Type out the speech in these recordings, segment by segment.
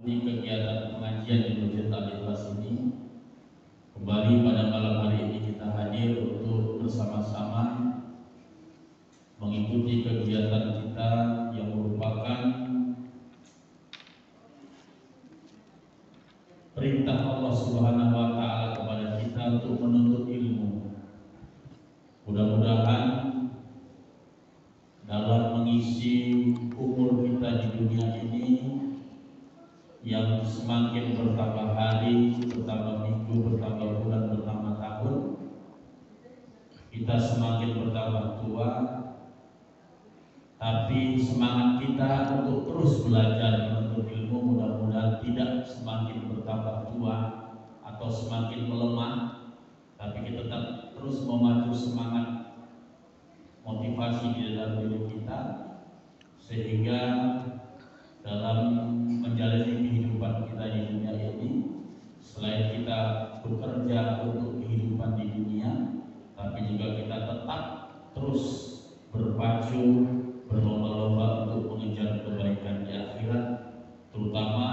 Di kegiatan pengajian di Masjid Al-Ikhlas ini, kembali pada malam hari ini kita hadir untuk bersama-sama mengikuti kegiatan kita yang merupakan perintah Allah Subhanahu wa taala kepada kita untuk menuntut ilmu. Mudah-mudahan dalam mengisi umur kita di dunia ini yang semakin bertambah hari, bertambah minggu, bertambah bulan, bertambah tahun, kita semakin bertambah tua, tapi semangat kita untuk terus belajar menuntut ilmu mudah-mudahan tidak semakin bertambah tua atau semakin melemah, tapi kita tetap terus memacu semangat motivasi di dalam diri kita, sehingga dalam menjalani kehidupan kita di dunia ini, selain kita bekerja untuk kehidupan di dunia, tapi juga kita tetap terus berpacu, berlomba-lomba untuk mengejar kebaikan di akhirat, terutama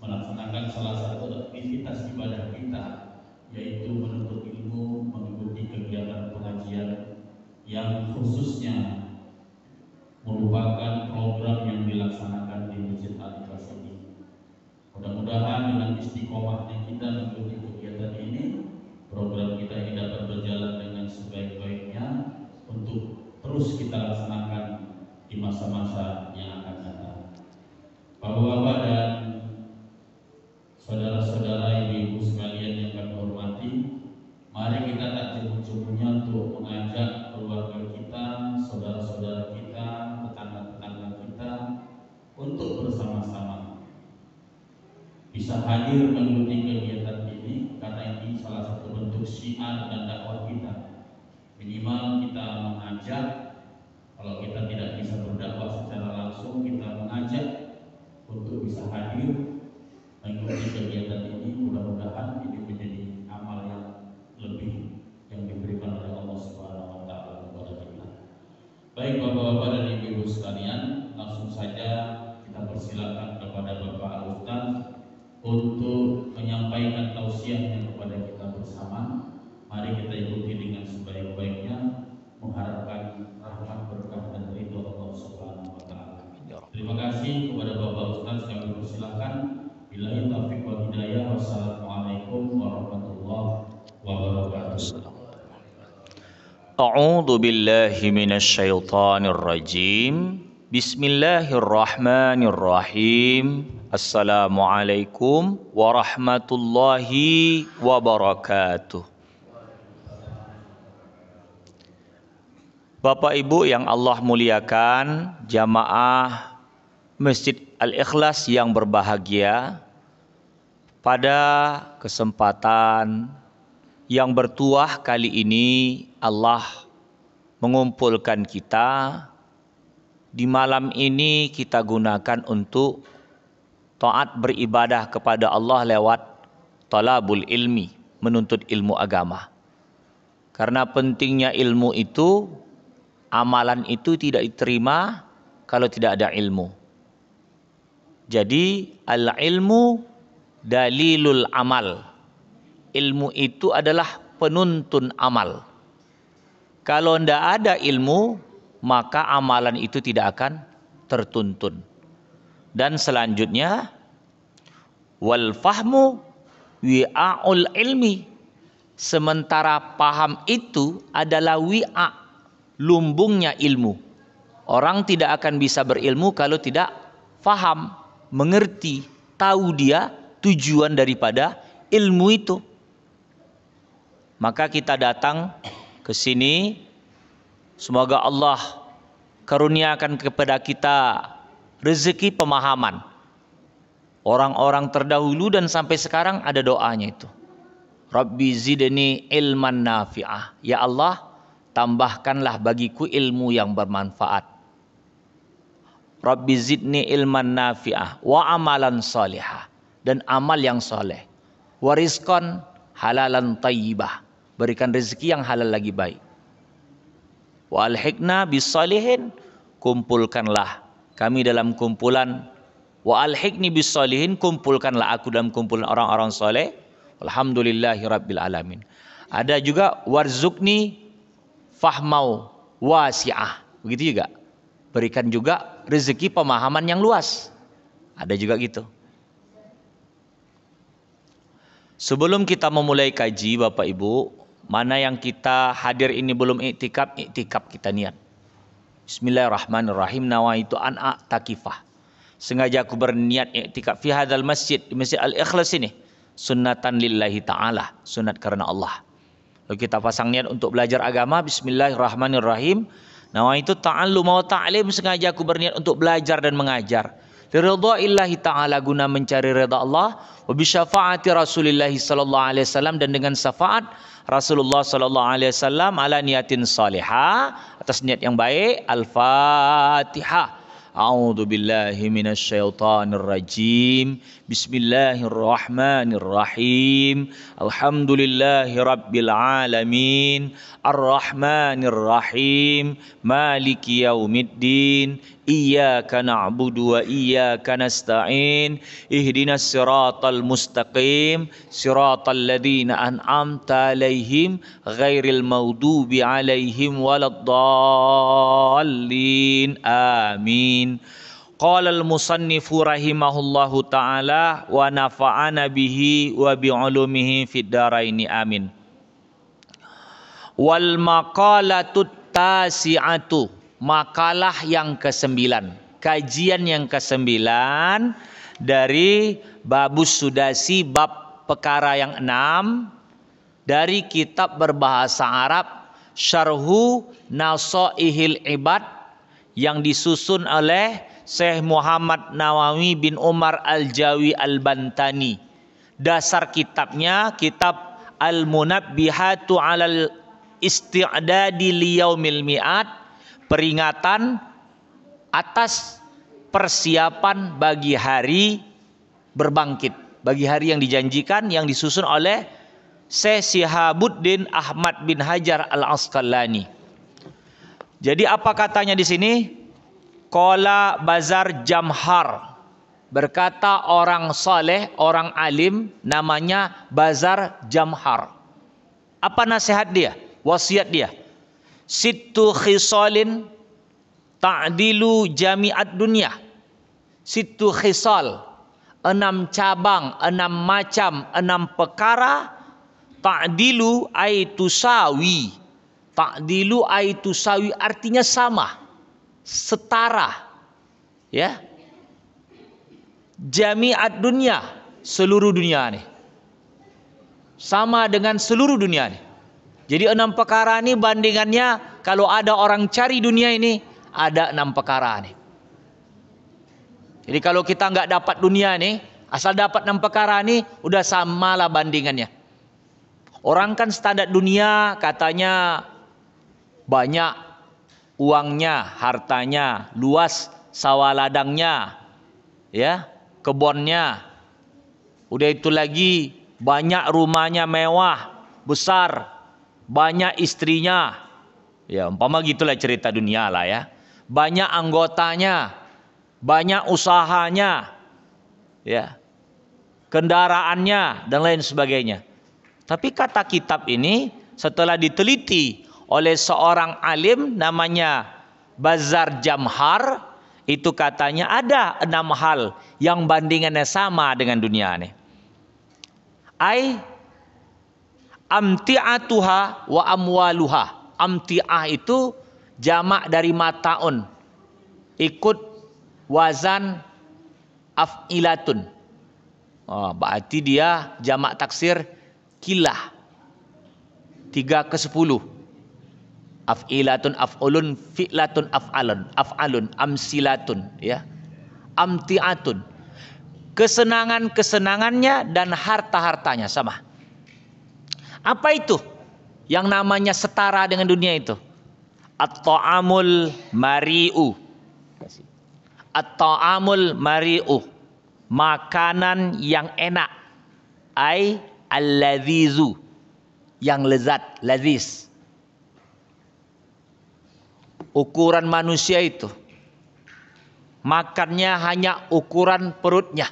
melaksanakan salah satu aktivitas ibadah kita, yaitu menuntut ilmu, mengikuti kegiatan pengajian yang khususnya merupakan program yang dilaksanakan di Masjid Al-Ikhlas ini. Mudah-mudahan dengan istiqomahnya kita mengikuti kegiatan ini, program kita ini dapat berjalan dengan sebaik-baiknya untuk terus kita laksanakan di masa-masa yang akan datang. Bapak-bapak dan saudara-saudara, ibu-ibu sekalian yang kami hormati, mari kita tak jemu-jemunya untuk mengajak keluarga kita, saudara-saudara kita, tetangga-tetangga kita untuk bersama-sama bisa hadir mengikuti kegiatan ini, karena ini salah satu bentuk syiar dan dakwah kita. Minimal kita mengajak, kalau kita tidak bisa berdakwah secara langsung, kita mengajak untuk bisa hadir mengikuti kegiatan ini. Mudah-mudahan ini menjadi amal yang lebih yang diberikan oleh Allah Subhanahu wa taala kepada kita. Baik Bapak-bapak dan Ibu-ibu sekalian, langsung saja kita persilakan kepada Bapak Al-Ustaz untuk menyampaikan tausiahnya kepada kita bersama. Mari kita ikuti dengan sebaik-baiknya, mengharapkan rahmat, berkah dan ridho Allah Subhanahu wa taala. Terima kasih kepada Bapak Ustaz, kami persilakan. Billahi taufiq wal hidayah. Wassalamualaikum warahmatullahi wabarakatuh. A'udzu billahi minasyaitonir rajim. Bismillahirrahmanirrahim. Assalamualaikum warahmatullahi wabarakatuh. Bapak Ibu yang Allah muliakan, jamaah Masjid Al-Ikhlas yang berbahagia, pada kesempatan yang bertuah kali ini Allah mengumpulkan kita. Di malam ini kita gunakan untuk taat beribadah kepada Allah lewat talabul ilmi, menuntut ilmu agama. Karena pentingnya ilmu itu, amalan itu tidak diterima kalau tidak ada ilmu. Jadi al-ilmu dalilul amal. Ilmu itu adalah penuntun amal. Kalau tidak ada ilmu, maka amalan itu tidak akan tertuntun. Dan selanjutnya, wal fahmu wi'a'ul ilmi. Sementara paham itu adalah wi'a, lumbungnya ilmu. Orang tidak akan bisa berilmu kalau tidak faham, mengerti, tahu dia tujuan daripada ilmu itu. Maka kita datang ke sini, semoga Allah karuniakan kepada kita rezeki pemahaman. Orang-orang terdahulu dan sampai sekarang ada doanya itu. Rabbi zidni ilman nafi'ah. Ya Allah, tambahkanlah bagiku ilmu yang bermanfaat. Rabbi zidni ilman nafi'ah wa amalan salihah, dan amal yang soleh. Wa rizqan halalan tayyibah, berikan rezeki yang halal lagi baik. Wa alhiqna bis salihin, kumpulkanlah kami dalam kumpulan Wa alhiqni bis solihin, kumpulkanlah aku dalam kumpulan orang-orang soleh. Alhamdulillahi rabbil alamin. Ada juga warzuqni fahmau wasi'ah. Begitu juga. Berikan juga rezeki pemahaman yang luas. Ada juga gitu. Sebelum kita memulai kaji, Bapak Ibu, mana yang kita hadir ini belum iktikaf, iktikaf kita niat. Bismillahirrahmanirrahim. Nawaitu an a'takifah. Sengaja aku berniat iktikaf fi hadzal masjid, di Masjid Al-Ikhlas ini. Sunnatan lillahi ta'ala, sunat karena Allah. Lalu kita pasang niat untuk belajar agama. Bismillahirrahmanirrahim. Nawaitu ta'allum wa ta'lim, sengaja aku berniat untuk belajar dan mengajar. Liridha'illahi ta'ala, guna mencari redha Allah. Wa bi syafaati Rasulillah sallallahu alaihi wasallam, dan dengan syafaat Rasulullah sallallahu alaihi wasallam ala niyatin salihah, atas niat yang baik. Al-Fatihah. A'udzu billahi minasy syaithanir rajim. Bismillahirrahmanirrahim. Alhamdulillahi rabbil alamin. Arrahmanir rahim. Maliki yaumiddin. Iyyaka na'budu wa iyyaka nasta'in. Ihdinas siratal mustaqim. Siratal ladzina an'amta 'alaihim ghairil maghdubi 'alaihim waladdallin. Amin. Qala al-musannifu rahimahullahu ta'ala wa nafa'ana bihi wa bi'ulumihi fid dharaini amin. Wal maqalatut tasi'atu, makalah yang ke-9, kajian yang ke-9 dari Babus Sudasi, bab perkara yang 6 dari kitab berbahasa Arab Syarhu Nasaihil Ibad yang disusun oleh Syekh Muhammad Nawawi bin Umar Al-Jawi Al-Bantani. Dasar kitabnya kitab Al-Munabbihatu 'alal Isti'dadi Liyaumil Mi'ad, peringatan atas persiapan bagi hari berbangkit, bagi hari yang dijanjikan, yang disusun oleh Syekh Sihabuddin Ahmad bin Hajar Al-Asqalani. Jadi apa katanya di sini? Qala Bazar Jamhar, berkata orang saleh, orang alim namanya Bazar Jamhar. Apa nasihat dia? Wasiat dia. Sittu khisalin ta'dilu jami'at dunya. Sittu khisal, 6 cabang, 6 macam, 6 perkara. Ta'dilu ay tusawi. Ta'dilu ay tusawi artinya sama, setara, ya. Jami'at dunia, seluruh dunia nih. Sama dengan seluruh dunia nih. Jadi 6 perkara ini bandingannya, kalau ada orang cari dunia ini, ada 6 perkara nih. Jadi kalau kita nggak dapat dunia nih, asal dapat 6 perkara nih, udah samalah bandingannya. Orang kan standar dunia katanya banyak uangnya, hartanya, luas sawah ladangnya, ya, kebunnya. Udah itu lagi banyak rumahnya mewah, besar, banyak istrinya. Ya, umpama gitulah cerita dunia lah ya. Banyak anggotanya, banyak usahanya, ya, kendaraannya dan lain sebagainya. Tapi kata kitab ini setelah diteliti oleh seorang alim namanya Bazar Jamhar, itu katanya ada 6 hal yang bandingannya sama dengan dunia ini. Ai amti'atuha wa amwaluha. Amti'ah itu jamak dari mataun, ikut wazan af'ilatun. Oh, berarti dia jamak taksir kilah, 3/10. Af'ilatun, af'ulun, fi'latun, af'alun, amsilatun, ya. Amti'atun, kesenangan-kesenangannya dan harta-hartanya sama. Apa itu yang namanya setara dengan dunia itu? At-ta'amul mari'u. At-ta'amul mari'u, makanan yang enak. Ai al-lazizu, yang lezat, lazis. Ukuran manusia itu makannya hanya ukuran perutnya.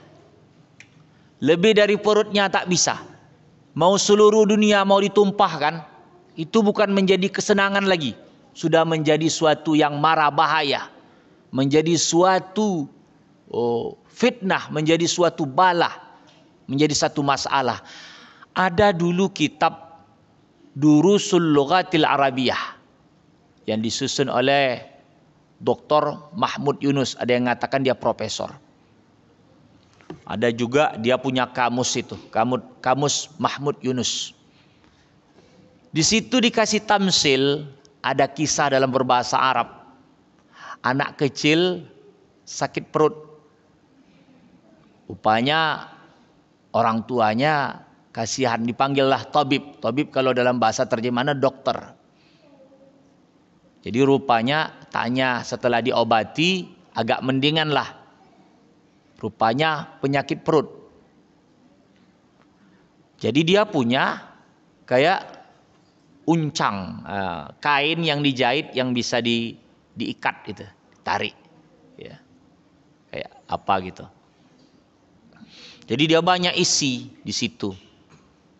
Lebih dari perutnya tak bisa. Mau seluruh dunia mau ditumpahkan, itu bukan menjadi kesenangan lagi. Sudah menjadi suatu yang mara bahaya. Menjadi suatu fitnah, menjadi suatu bala, menjadi satu masalah. Ada dulu kitab Durusul Lughatil Arabiyah yang disusun oleh Dr. Mahmud Yunus. Ada yang mengatakan dia profesor. Ada juga dia punya kamus itu, kamus Mahmud Yunus. Di situ dikasih tamsil, ada kisah dalam berbahasa Arab. Anak kecil sakit perut. Rupanya orang tuanya kasihan, dipanggillah tabib. Tabib kalau dalam bahasa terjemahannya dokter. Jadi rupanya tanya setelah diobati agak mendingan lah. Rupanya penyakit perut. Jadi dia punya kayak uncang, kain yang dijahit yang bisa diikat gitu, tarik, ya, kayak apa gitu. Jadi dia banyak isi di situ,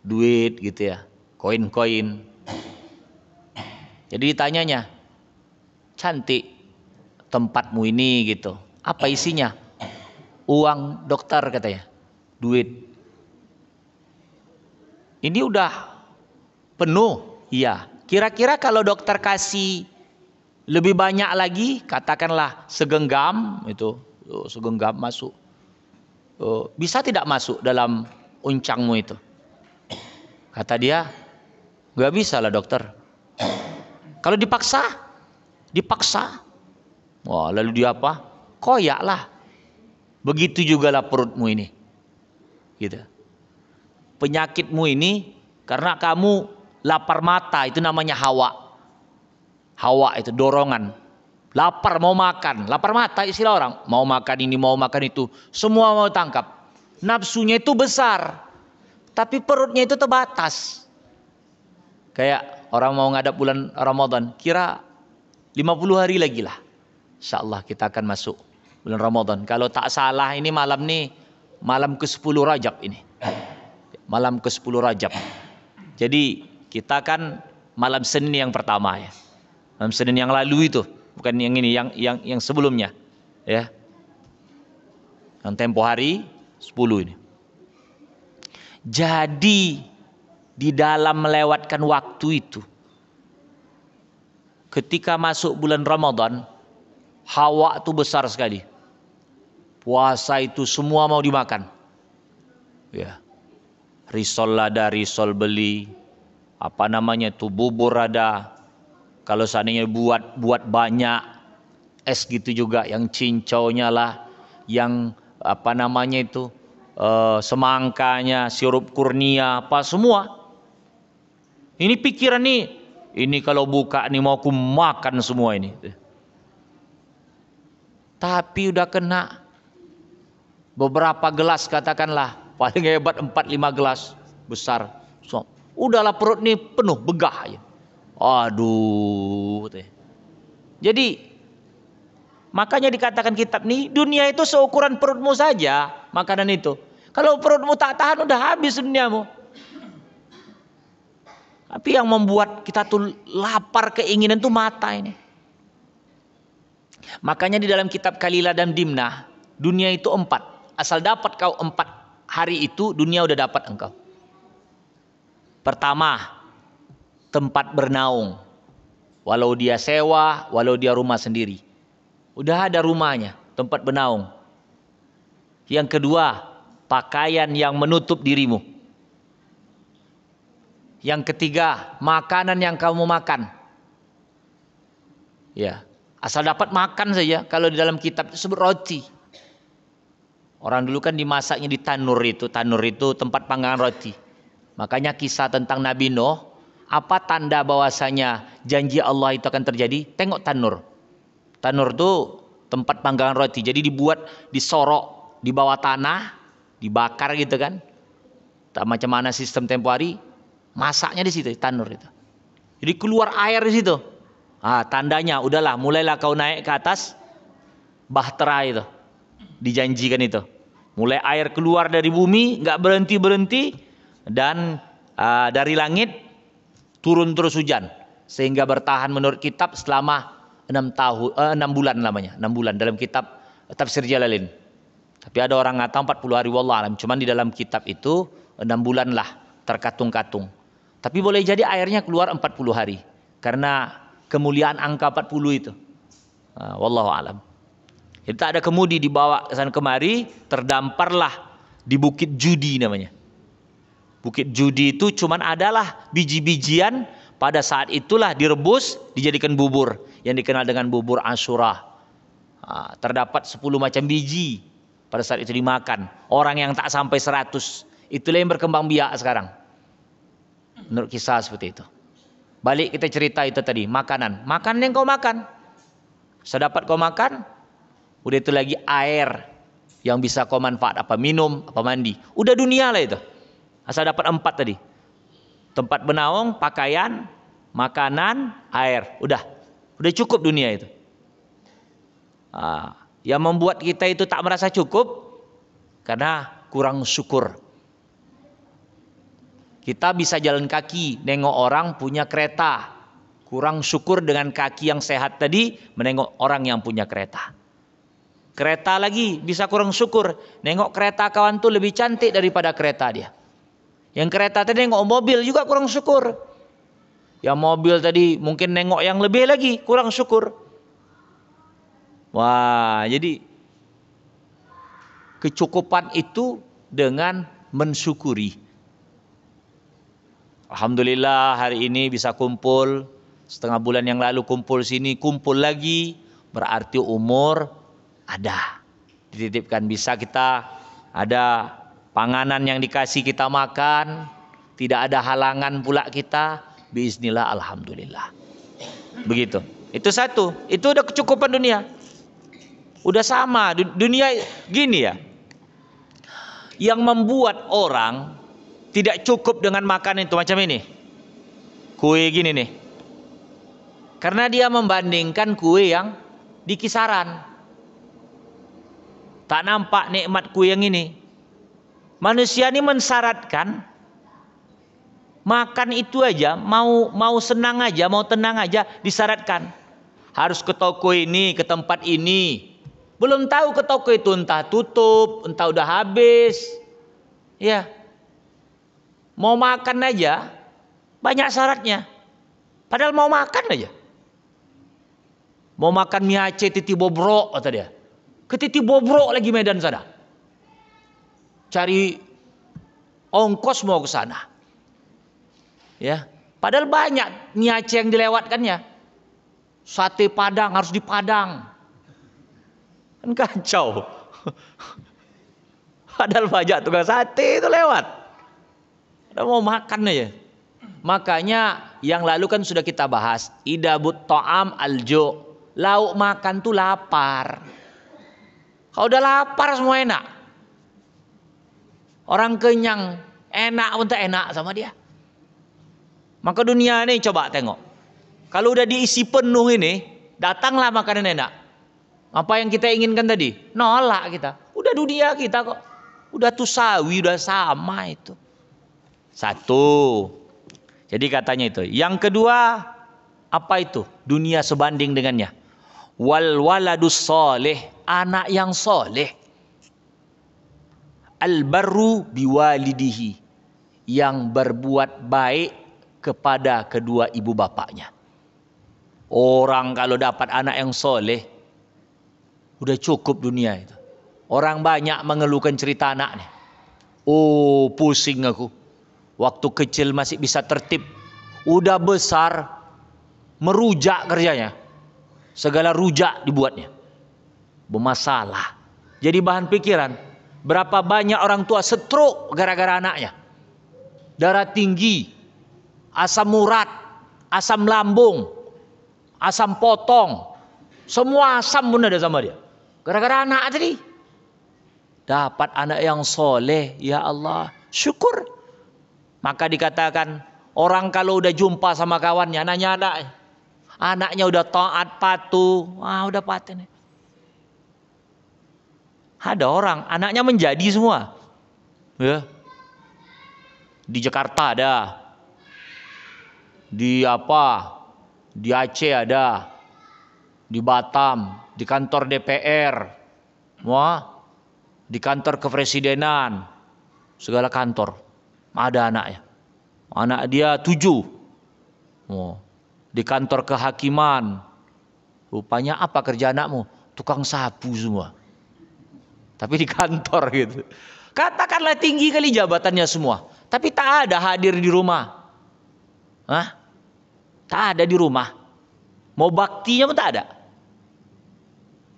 duit gitu ya, koin-koin. Jadi ditanyanya, cantik tempatmu ini gitu, apa isinya? Uang dokter katanya, duit. Ini udah penuh, iya. Kira-kira kalau dokter kasih lebih banyak lagi, katakanlah segenggam itu, segenggam masuk, bisa tidak masuk dalam uncangmu itu? Kata dia, nggak bisa lah dokter. Kalau dipaksa, wah lalu dia apa? Koyak lah. Begitu juga lah perutmu ini, gitu. Penyakitmu ini karena kamu lapar mata, itu namanya hawa. Hawa itu dorongan. Lapar mau makan, lapar mata istilah orang. Mau makan ini, mau makan itu, semua mau tangkap. Nafsunya itu besar, tapi perutnya itu terbatas. Kayak orang mau ngadap bulan Ramadan, kira 50 hari lagi lah, insyaallah kita akan masuk bulan Ramadan. Kalau tak salah ini malam ke-10 Rajab ini. Malam ke-10 Rajab. Jadi kita kan malam Senin yang pertama ya. Malam Senin yang lalu itu, bukan yang ini, yang sebelumnya, ya. Yang tempo hari 10 ini. Jadi di dalam melewatkan waktu itu, ketika masuk bulan Ramadan, hawa itu besar sekali. Puasa itu semua mau dimakan. Ya. Risol ada, risol beli. Apa namanya itu, bubur ada. Kalau seandainya buat banyak, es gitu juga, yang cincaunya lah, yang apa namanya itu, semangkanya, sirup kurnia, apa semua. Ini pikiran nih, ini kalau buka nih mau aku makan semua ini. Tapi udah kena beberapa gelas, katakanlah paling hebat 4-5 gelas besar. So, udahlah perut nih penuh, begah aja. Aduh. Jadi makanya dikatakan kitab nih, dunia itu seukuran perutmu saja, makanan itu. Kalau perutmu tak tahan udah habis duniamu. Tapi yang membuat kita tuh lapar keinginan tuh mata ini. Makanya di dalam kitab Kalilah dan Dimnah, dunia itu 4. Asal dapat kau 4 hari itu, dunia udah dapat engkau. Pertama, tempat bernaung. Walau dia sewa, walau dia rumah sendiri. Udah ada rumahnya, tempat bernaung. Yang kedua, pakaian yang menutup dirimu. Yang ketiga, makanan yang kamu makan. Ya, asal dapat makan saja. Kalau di dalam kitab disebut roti. Orang dulu kan dimasaknya di tanur itu tempat panggangan roti. Makanya kisah tentang Nabi Nuh, apa tanda bahwasanya janji Allah itu akan terjadi? Tengok tanur. Tanur itu tempat panggangan roti. Jadi dibuat, disorok di bawah tanah, dibakar gitu kan. Tak macam mana sistem tempo hari, masaknya di situ, tanur itu. Jadi keluar air di situ. Ah, tandanya udahlah, mulailah kau naik ke atas Bahtera itu dijanjikan itu. Mulai air keluar dari bumi, nggak berhenti-berhenti, dan dari langit turun terus hujan, sehingga bertahan menurut kitab selama 6 bulan namanya, 6 bulan dalam kitab Tafsir Jalalain. Tapi ada orang ngata 40 hari, wallah alam. Cuman di dalam kitab itu 6 bulan lah terkatung-katung. Tapi boleh jadi airnya keluar 40 hari karena kemuliaan angka 40 itu. Wallahu alam. Kita ada kemudi dibawa ke sana kemari, terdamparlah di Bukit Judi namanya. Bukit Judi itu cuman adalah biji-bijian, pada saat itulah direbus dijadikan bubur yang dikenal dengan bubur Asyura. Terdapat 10 macam biji pada saat itu dimakan. Orang yang tak sampai 100, itulah yang berkembang biak sekarang. Menurut kisah seperti itu. Balik kita cerita itu tadi, makanan. Makanan yang kau makan, sedapat kau makan, udah itu lagi air yang bisa kau manfaat, apa minum, apa mandi. Udah dunia lah itu. Asal dapat 4 tadi. Tempat bernaung, pakaian, makanan, air. Udah cukup dunia itu. Yang membuat kita itu tak merasa cukup karena kurang syukur. Kita bisa jalan kaki, nengok orang punya kereta. Kurang syukur dengan kaki yang sehat tadi, menengok orang yang punya kereta. Kereta lagi bisa kurang syukur, nengok kereta kawan tuh lebih cantik daripada kereta dia. Yang kereta tadi nengok mobil juga kurang syukur. Yang mobil tadi mungkin nengok yang lebih lagi, kurang syukur. Wah, jadi kecukupan itu dengan mensyukuri. Alhamdulillah hari ini bisa kumpul, setengah bulan yang lalu kumpul sini, kumpul lagi, berarti umur ada. Dititipkan, bisa kita ada panganan yang dikasih kita makan, tidak ada halangan pula kita, biiznillah, alhamdulillah. Begitu. Itu satu, itu udah kecukupan dunia. Udah sama, dunia gini ya. Yang membuat orang tidak cukup dengan makan itu macam ini. Kue gini nih. Karena dia membandingkan kue yang di kisaran. Tak nampak nikmat kue yang ini. Manusia ini mensyaratkan makan itu aja, mau senang aja, mau tenang aja disyaratkan. Harus ke toko ini, ke tempat ini. Belum tahu ke toko itu entah tutup, entah udah habis. Ya. Mau makan aja banyak syaratnya. Padahal mau makan aja. Mau makan mie Aceh titi bobrok kata dia. Ke titi bobrok lagi Medan sana. Cari ongkos mau ke sana. Ya. Padahal banyak mie Aceh yang dilewatkannya. Sate Padang harus di Padang. Kan kacau. Padahal banyak tukang sate itu lewat. Udah mau makan aja. Makanya yang lalu kan sudah kita bahas. Idabut ta'am aljo. Lauk makan tuh lapar. Kalau udah lapar semua enak. Orang kenyang enak pun tak enak sama dia. Maka dunia ini coba tengok. Kalau udah diisi penuh ini, datanglah makanan enak. Apa yang kita inginkan tadi? Nolak kita. Udah dunia kita kok. Udah tusawi, udah sama itu. Satu. Jadi katanya itu. Yang kedua, apa itu? Dunia sebanding dengannya. Wal waladus soleh. Anak yang soleh. Al barru biwalidihi. Yang berbuat baik kepada kedua ibu bapaknya. Orang kalau dapat anak yang soleh, udah cukup dunia itu. Orang banyak mengeluhkan cerita anaknya. Oh, pusing aku. Waktu kecil masih bisa tertib. Udah besar, merujak kerjanya. Segala rujak dibuatnya. Bermasalah. Jadi bahan pikiran. Berapa banyak orang tua stroke gara-gara anaknya. Darah tinggi, asam urat, asam lambung, asam potong. Semua asam pun ada sama dia. Gara-gara anak tadi. Dapat anak yang soleh, ya Allah, syukur. Maka dikatakan orang kalau udah jumpa sama kawannya, nanya anaknya udah taat patuh, udah paten. Ada orang anaknya menjadi semua. Ya. Di Jakarta ada. Di Di Aceh ada. Di Batam, di kantor DPR. Wah, di kantor kepresidenan. Segala kantor ada anaknya. Anak dia 7. Oh, di kantor kehakiman. Rupanya apa kerja anakmu? Tukang sapu semua. Tapi di kantor gitu. Katakanlah tinggi kali jabatannya semua. Tapi tak ada hadir di rumah. Hah? Tak ada di rumah. Mau baktinya pun tak ada.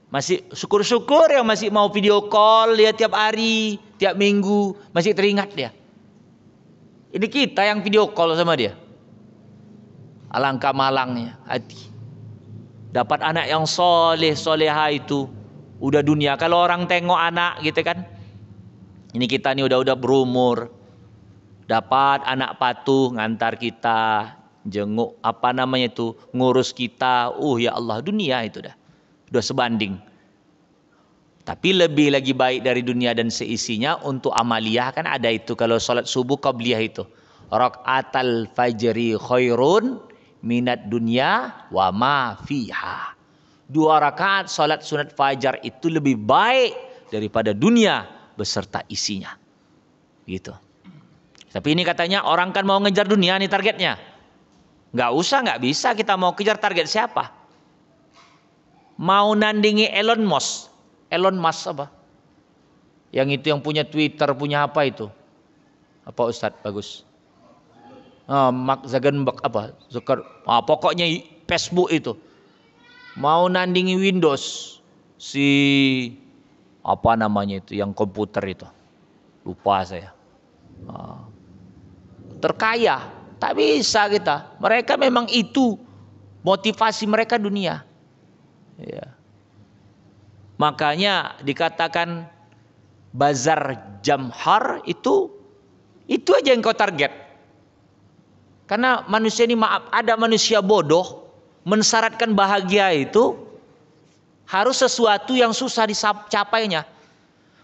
Masih syukur-syukur yang masih mau video call dia tiap hari, tiap minggu. Masih teringat dia. Ini kita yang video call sama dia. Alangkah malangnya hati. Dapat anak yang soleh, soleha itu. Udah dunia. Kalau orang tengok anak gitu kan. Ini kita nih udah berumur. Dapat anak patuh ngantar kita. Jenguk apa namanya itu. Ngurus kita. Ya Allah, dunia itu dah. Udah sebanding. Tapi lebih lagi baik dari dunia dan seisinya untuk amaliyah kan ada itu. Kalau sholat subuh qabliyah itu. Raka'atal fajri khairun minat dunya wa ma fiha. 2 rakaat salat sunat fajar itu lebih baik daripada dunia beserta isinya. Gitu. Tapi ini katanya orang kan mau ngejar dunia nih targetnya. Nggak bisa kita mau kejar target siapa? Mau nandingi Elon Musk. Elon Musk apa? Yang itu yang punya Twitter, punya apa itu? Apa Ustadz? Bagus. Mark Zuckerberg apa? Pokoknya Facebook itu. Mau nandingi Windows. Si apa namanya itu yang komputer itu. Lupa saya. Terkaya. Tak bisa kita. Mereka memang itu motivasi mereka dunia. Ya. Makanya dikatakan bazar jamhar itu aja yang kau target. Karena manusia ini ada manusia bodoh mensyaratkan bahagia itu harus sesuatu yang susah dicapainya.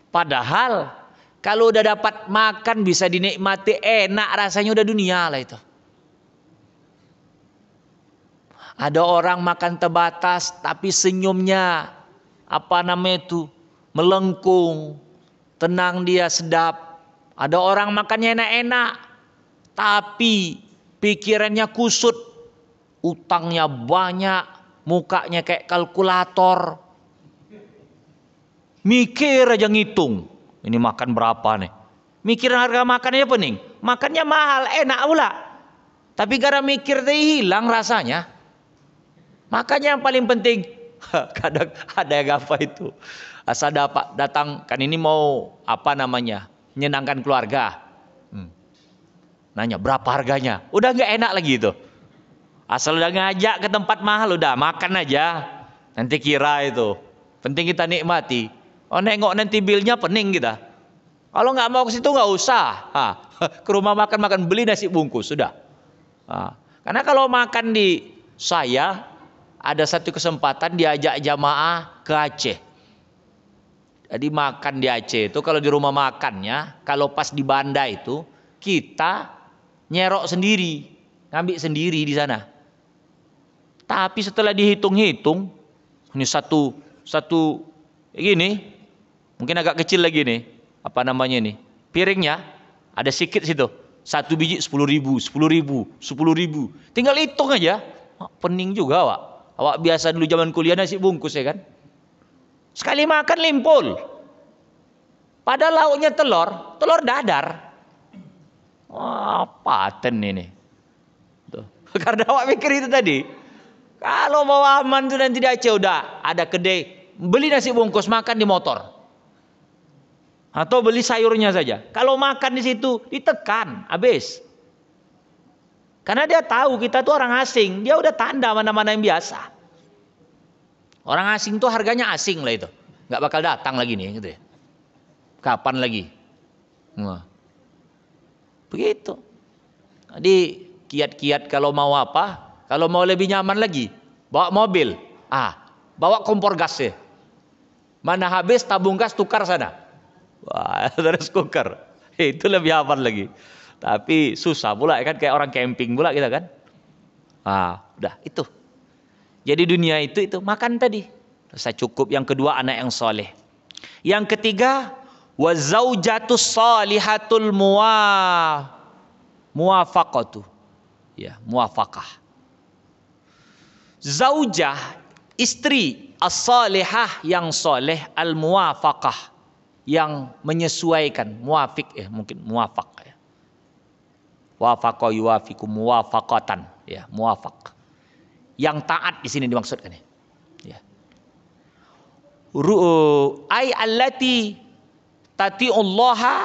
Padahal kalau udah dapat makan bisa dinikmati enak rasanya udah dunia lah itu. Ada orang makan terbatas tapi senyumnya apa namanya itu melengkung, tenang dia sedap. Ada orang makannya enak-enak tapi pikirannya kusut, utangnya banyak, mukanya kayak kalkulator. Mikir aja ngitung, ini makan berapa nih. Mikirin harga makannya pening, makannya mahal, enak pula. Tapi gara mikir teh hilang rasanya. Makanya yang paling penting, kadang ada yang apa itu. Asal dapat datang, kan ini mau apa namanya, menyenangkan keluarga. Nanya berapa harganya, udah nggak enak lagi itu. Asal udah ngajak ke tempat mahal, udah makan aja. Nanti kira itu, penting kita nikmati. Nengok nanti bilnya pening kita. Kalau nggak mau ke situ nggak usah. Ke rumah makan beli nasi bungkus sudah. Karena kalau makan di saya ada satu kesempatan diajak jamaah ke Aceh. Jadi makan di Aceh itu kalau di rumah makannya, kalau pas di Banda itu kita nyerok sendiri, ngambil sendiri di sana. Tapi setelah dihitung-hitung, ini satu gini, mungkin agak kecil lagi nih, apa namanya nih, piringnya ada sikit situ, 1 biji 10.000, 10.000, 10.000, tinggal hitung aja, pening juga awak biasa dulu zaman kuliah nasi bungkus ya kan, sekali makan limpul, padahal lauknya telur dadar. Paten ini. Tuh. Karena awak mikir itu tadi. Kalau mau aman tuh nanti di Aceh udah ada kedai. Beli nasi bungkus makan di motor. Atau beli sayurnya saja. Kalau makan di situ ditekan habis. Karena dia tahu kita tuh orang asing. Dia udah tanda mana-mana yang biasa. Orang asing tuh harganya asing lah itu. Nggak bakal datang lagi nih gitu ya. Kapan lagi? Begitu. Jadi kiat-kiat kalau mau apa? Kalau mau lebih nyaman lagi, bawa mobil. Bawa kompor gas ya. Mana habis tabung gas tukar sana. Wah, terus tukar. Itu lebih hafal lagi. Tapi susah pula kan, kayak orang camping pula kita kan. Udah itu. Jadi dunia itu makan tadi. Saya cukup. Yang kedua, anak yang soleh. Yang ketiga, wa zaujatus salihatul muwafaqatu. Ya, muwafaqah. Zaujah, istri, as-salihah yang soleh, al-muwafaqah yang menyesuaikan, muwafiq mungkin muwafaq ya. Wafaqa yuwafiqu muwafaqatan ya, muwafaq. Yang taat di sini dimaksudkan ya. Ay allati tati'ullaha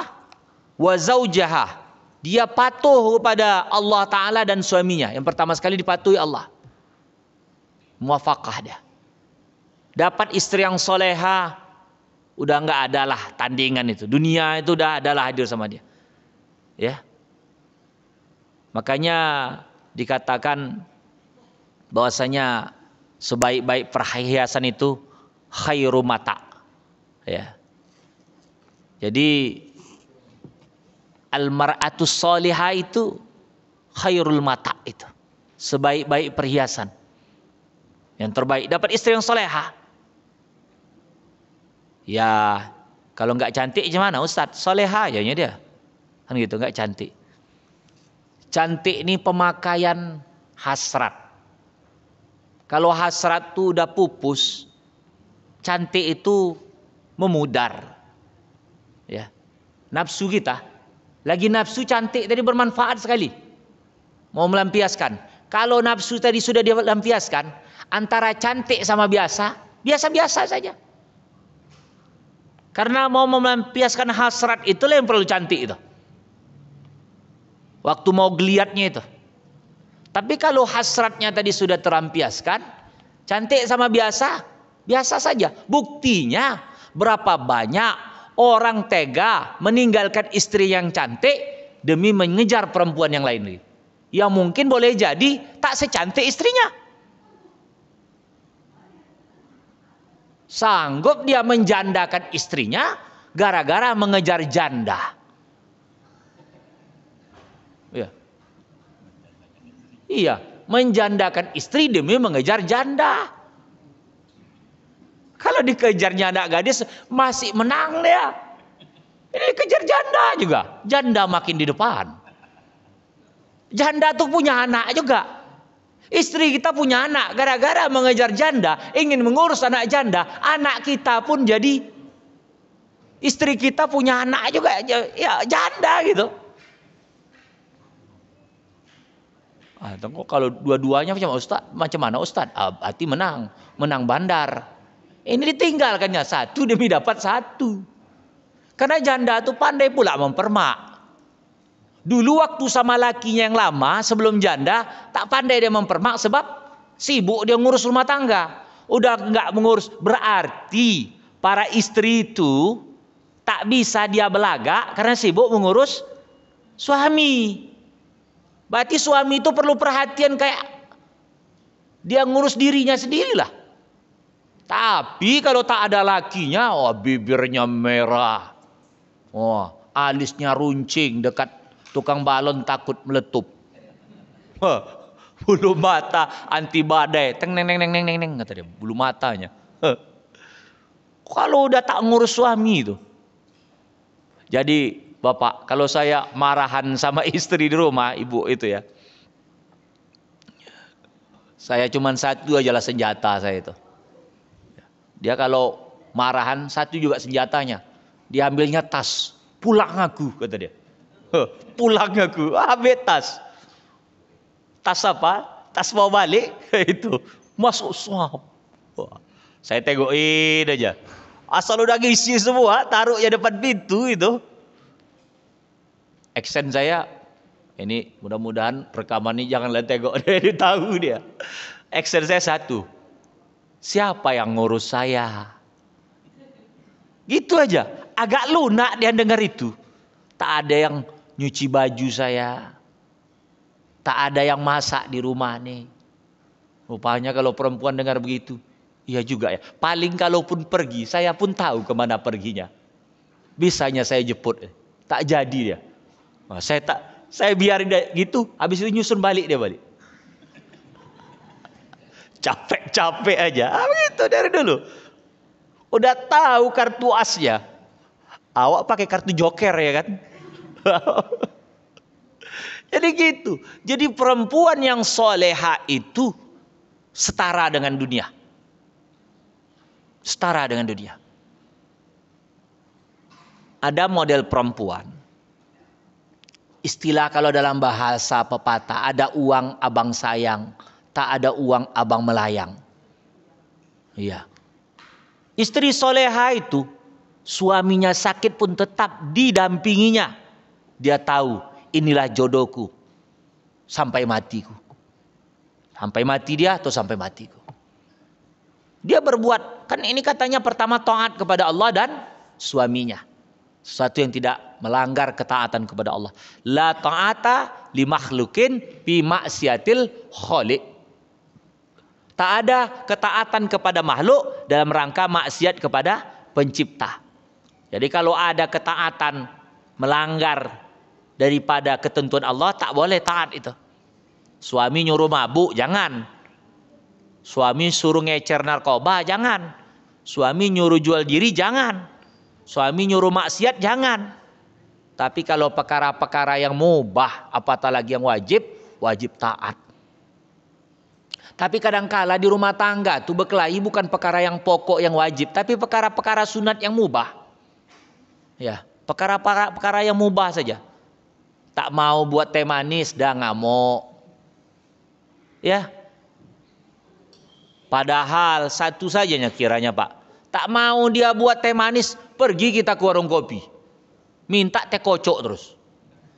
wa zaujaha. Dia patuh kepada Allah Ta'ala dan suaminya. Yang pertama sekali dipatuhi Allah. Muwafaqah dia. Dapat istri yang soleha, udah nggak ada lah tandingan itu. Dunia itu udah adalah hadir sama dia. Ya. Makanya dikatakan bahwasanya sebaik-baik perhiasan itu khairu mata. Ya. Jadi al-mar'atus salihah itu khairul mata itu. Sebaik-baik perhiasan. Yang terbaik dapat istri yang salihah. Ya, kalau nggak cantik gimana Ustadz? Salihah aja dia. Kan gitu, nggak cantik. Cantik ini pemakaian hasrat. Kalau hasrat tuh udah pupus, cantik itu memudar. Ya. Nafsu kita, lagi nafsu cantik tadi bermanfaat sekali. Mau melampiaskan. Kalau nafsu tadi sudah dilampiaskan, antara cantik sama biasa-biasa saja. Karena mau melampiaskan hasrat itulah yang perlu cantik itu. Waktu mau geliatnya itu. Tapi kalau hasratnya tadi sudah terampiaskan, cantik sama biasa saja. Buktinya berapa banyak orang tega meninggalkan istri yang cantik demi mengejar perempuan yang lain. Yang mungkin boleh jadi tak secantik istrinya. Sanggup dia menjandakan istrinya gara-gara mengejar janda. Iya, menjandakan istri demi mengejar janda. Kalau dikejarnya anak gadis masih menang dia. Ini kejar janda juga. Janda makin di depan. Janda tuh punya anak juga. Istri kita punya anak. Gara-gara mengejar janda, ingin mengurus anak janda, anak kita pun jadi, istri kita punya anak juga, ya janda gitu. Kalau dua-duanya macam mana Ustaz? Berarti menang bandar. Ini ditinggalkannya satu demi dapat satu. Karena janda itu pandai pula mempermak. Dulu waktu sama lakinya yang lama sebelum janda, tak pandai dia mempermak sebab sibuk dia ngurus rumah tangga. Udah nggak mengurus, berarti para istri itu tak bisa dia belaga karena sibuk mengurus suami. Berarti suami itu perlu perhatian kayak dia ngurus dirinya sendirilah. Tapi kalau tak ada lakinya, bibirnya merah. Alisnya runcing dekat tukang balon takut meletup. Bulu mata anti badai. Teng neng neng neng neng neng kata dia, bulu matanya. Kalau udah tak ngurus suami itu. Jadi Bapak, kalau saya marahan sama istri di rumah, ibu itu ya. Saya cuman satu aja lah senjata saya itu. Dia kalau marahan satu juga senjatanya. Dia ambilnya tas. Pulang aku kata dia. Pulang aku. Ambil tas. Tas apa? Tas mau balik. Itu. Masuk suap. Saya tegokin aja. Asal udah ngisi semua, taruh ya depan pintu itu. Action saya, ini mudah-mudahan rekaman ini janganlah tegok dia tahu dia. Action saya satu, siapa yang ngurus saya? Gitu aja, agak lunak dia dengar itu. Tak ada yang nyuci baju saya, tak ada yang masak di rumah nih. Rupanya kalau perempuan dengar begitu, Iya juga ya. Paling kalaupun pergi, saya pun tahu kemana perginya. Bisanya saya jemput, tak jadi dia. Nah, saya biarin dia gitu, habis itu nyusun balik dia balik. Capek-capek aja, begitu dari dulu. Udah tahu kartu asnya, awak pakai kartu joker ya kan? Jadi gitu. Jadi perempuan yang soleha itu setara dengan dunia. Setara dengan dunia. Ada model perempuan. Istilah kalau dalam bahasa pepatah, ada uang abang sayang, tak ada uang abang melayang. Iya. Istri soleha itu, suaminya sakit pun tetap didampinginya. Dia tahu, inilah jodohku sampai matiku. Sampai mati dia atau sampai matiku. Dia berbuat, kan ini katanya pertama taat kepada Allah dan suaminya. Sesuatu yang tidak melanggar ketaatan kepada Allah. La ta'ata li makhlukin bi maksiatil khaliq. Tak ada ketaatan kepada makhluk dalam rangka maksiat kepada pencipta. Jadi kalau ada ketaatan melanggar daripada ketentuan Allah, tak boleh taat itu. Suami nyuruh mabuk, jangan. Suami suruh ngecer narkoba, jangan. Suami nyuruh jual diri, jangan. Suami nyuruh maksiat, jangan. Tapi kalau perkara-perkara yang mubah, apatah lagi yang wajib, wajib taat. Tapi kadangkala di rumah tangga tuh berkelahi bukan perkara yang pokok yang wajib, tapi perkara-perkara sunat yang mubah. Ya, perkara-perkara yang mubah saja. Tak mau buat teh manis, dah ngamuk. Ya. Padahal satu sajanya kiranya Pak. Tak mau dia buat teh manis, pergi kita ke warung kopi. Minta teh kocok terus.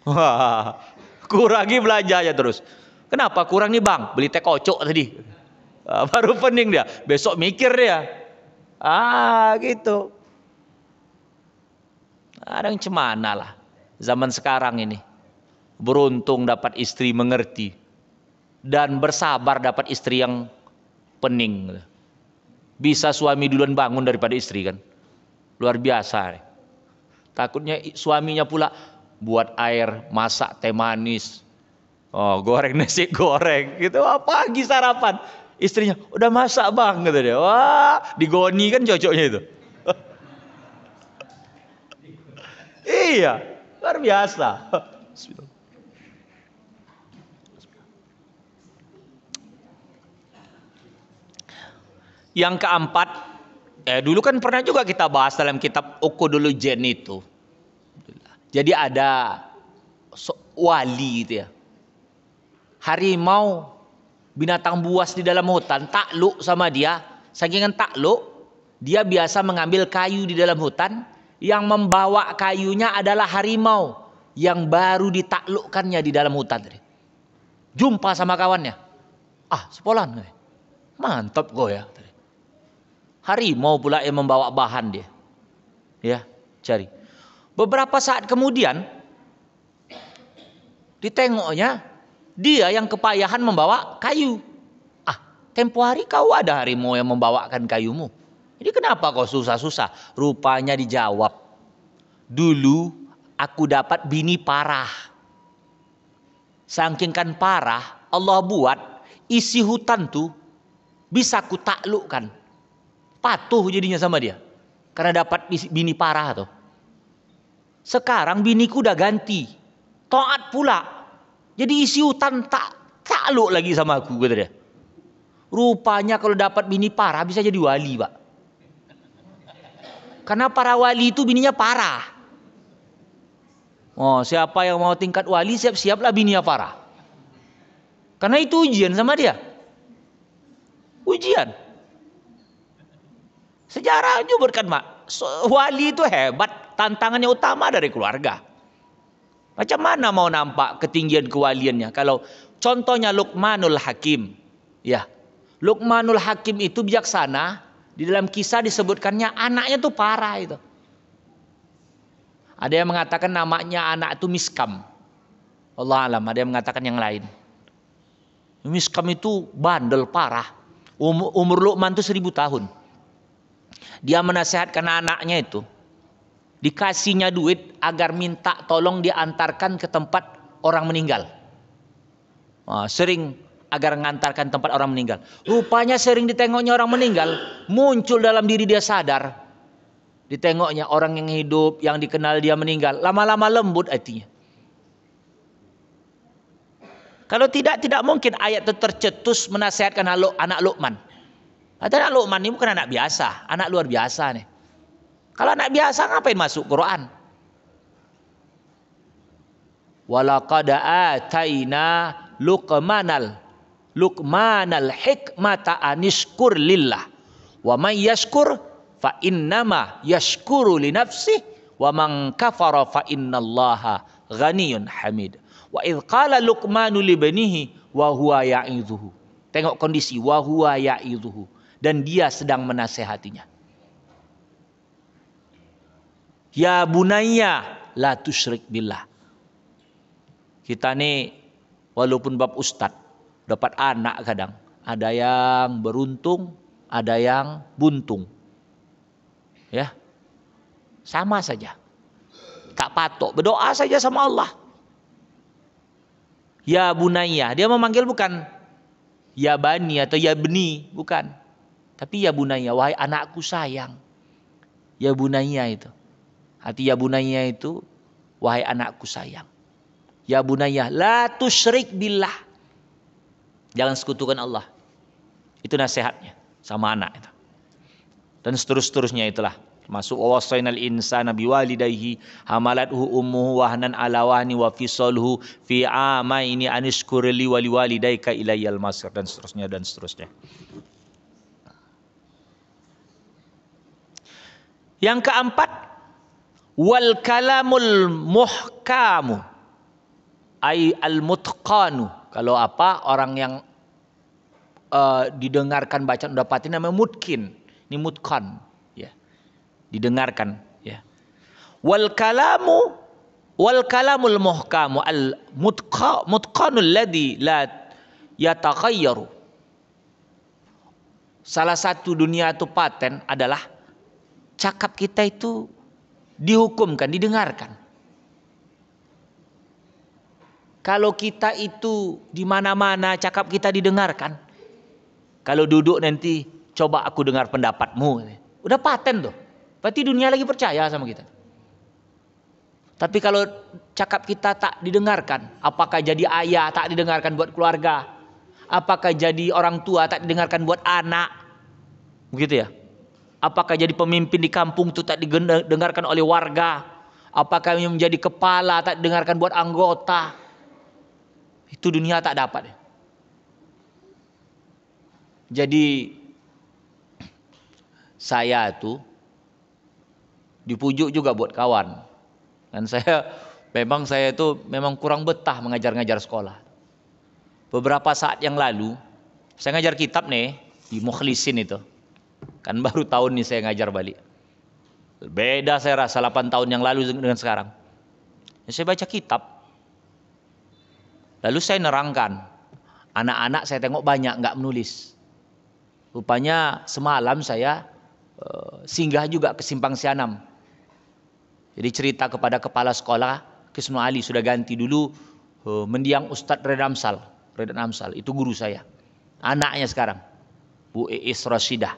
Wah, kurangi belanjanya terus. Kenapa kurang nih bang? Beli teh kocok tadi. Baru pening dia. Besok mikir dia. Gitu. Ada yang cemana lah. Zaman sekarang ini. Beruntung dapat istri mengerti. Dan bersabar dapat istri yang pening. Bisa suami duluan bangun daripada istri kan. Luar biasa. Takutnya suaminya pula buat air, masak teh manis. Oh, goreng nasi goreng. Gitu pagi sarapan. Istrinya, udah masak bang, kata dia. Wah, digoni kan cocoknya itu. Iya, luar biasa. Yang keempat, dulu kan pernah juga kita bahas dalam kitab Ukudulujen itu. Jadi ada wali itu ya. Harimau, binatang buas di dalam hutan, takluk sama dia. Saking takluk, dia biasa mengambil kayu di dalam hutan. Yang membawa kayunya adalah harimau yang baru ditaklukkannya di dalam hutan. Jumpa sama kawannya. Sepolan. Mantap gue ya. Harimau pula yang membawa bahan dia. Ya, cari. Beberapa saat kemudian ditengoknya dia yang kepayahan membawa kayu. Tempo hari kau ada harimau yang membawakan kayumu. Ini kenapa kau susah-susah? Rupanya dijawab. Dulu aku dapat bini parah. Saking kan parah, Allah buat isi hutan tuh bisa ku taklukkan. Patuh jadinya sama dia. Karena dapat bini parah tuh. Sekarang biniku udah ganti. Taat pula. Jadi isi hutan takluk lagi sama aku, kata dia. Rupanya kalau dapat bini parah bisa jadi wali, Pak. Karena para wali itu bininya parah. Siapa yang mau tingkat wali siap-siaplah bininya parah. Karena itu ujian sama dia. Ujian. Sejarah menyebutkan, Mak, wali itu hebat, tantangannya utama dari keluarga. Macam mana mau nampak ketinggian kewaliannya? Kalau contohnya Luqmanul Hakim, ya, Luqmanul Hakim itu bijaksana. Di dalam kisah disebutkannya anaknya tuh parah itu. Ada yang mengatakan namanya anak itu Miskam. Allah alam, ada yang mengatakan yang lain. Miskam itu bandel parah. Umur Luqman itu 1000 tahun. Dia menasehatkan anaknya itu, dikasihnya duit agar minta tolong diantarkan ke tempat orang meninggal. Sering agar mengantarkan tempat orang meninggal. Rupanya sering ditengoknya orang meninggal, muncul dalam diri dia sadar. Ditengoknya orang yang hidup, yang dikenal dia meninggal, lama-lama lembut hatinya. Kalau tidak mungkin ayat itu tercetus menasihatkan anak Luqman. Anak Luqman ini bukan anak biasa, anak luar biasa nih. Kalau anak biasa ngapain masuk Quran? Walaqad ataina Luqmanal hikmata anishkur lillah. Wa may yashkur fa innama yashkuru li nafsihi wa man kafara fa innallaha ghaniyun hamid. Wa idz qala Luqmanu li banihi wa huwa ya'idzuhu. Tengok kondisi wa huwa ya'idzuhu, dan dia sedang menasehatinya. Ya bunayya la tusyrik billah. Kita nih walaupun bab ustad dapat anak kadang, ada yang beruntung, ada yang buntung. Ya. Sama saja. Tak patok, berdoa saja sama Allah. Ya bunayya, dia memanggil bukan ya bani atau ya beni, bukan. Tapi ya bunayya, wahai anakku sayang. Ya bunayya itu. Arti ya bunayya itu wahai anakku sayang. Ya bunayya la tusyrik billah. Jangan sekutukan Allah. Itu nasihatnya sama anak itu. Dan seterusnya itulah. Masuk wawasainal insana biwalidayhi hamalathu ummuhu wahnan ala wahni wa fisalhu fi amaini anishkur li wa liwalidayka ilayyal masir, dan seterusnya dan seterusnya. Yang keempat, wal kalamul muhkamu ay al mutqanu. Kalau apa orang yang didengarkan bacaan dapatin namanya mutkin. Ini mutqan, ya. Didengarkan, ya. Wal kalamul muhkamu al mutqanul ladzi la yataghayyaru. Salah satu dunia itu paten adalah cakap kita itu dihukumkan, didengarkan. Kalau kita itu di mana-mana cakap kita didengarkan. Kalau duduk nanti coba aku dengar pendapatmu. Udah paten tuh. Berarti dunia lagi percaya sama kita. Tapi kalau cakap kita tak didengarkan, apakah jadi ayah tak didengarkan buat keluarga? Apakah jadi orang tua tak didengarkan buat anak? Begitu ya. Apakah jadi pemimpin di kampung itu tak didengarkan oleh warga? Apakah menjadi kepala tak didengarkan buat anggota? Itu dunia tak dapat. Jadi saya tuh dipujuk juga buat kawan. Dan saya itu memang kurang betah mengajar-ngajar sekolah. Beberapa saat yang lalu saya ngajar kitab nih di Mukhlisin itu. Kan baru tahun nih saya ngajar balik. Beda saya rasa 8 tahun yang lalu dengan sekarang. Saya baca kitab. Lalu saya nerangkan. Anak-anak saya tengok banyak nggak menulis. Rupanya semalam saya singgah juga ke Simpang Sianam. Jadi cerita kepada kepala sekolah Kisnu Ali, sudah ganti dulu mendiang Ustadz Redan Amsal, itu guru saya. Anaknya sekarang Bu Iis Rasidah.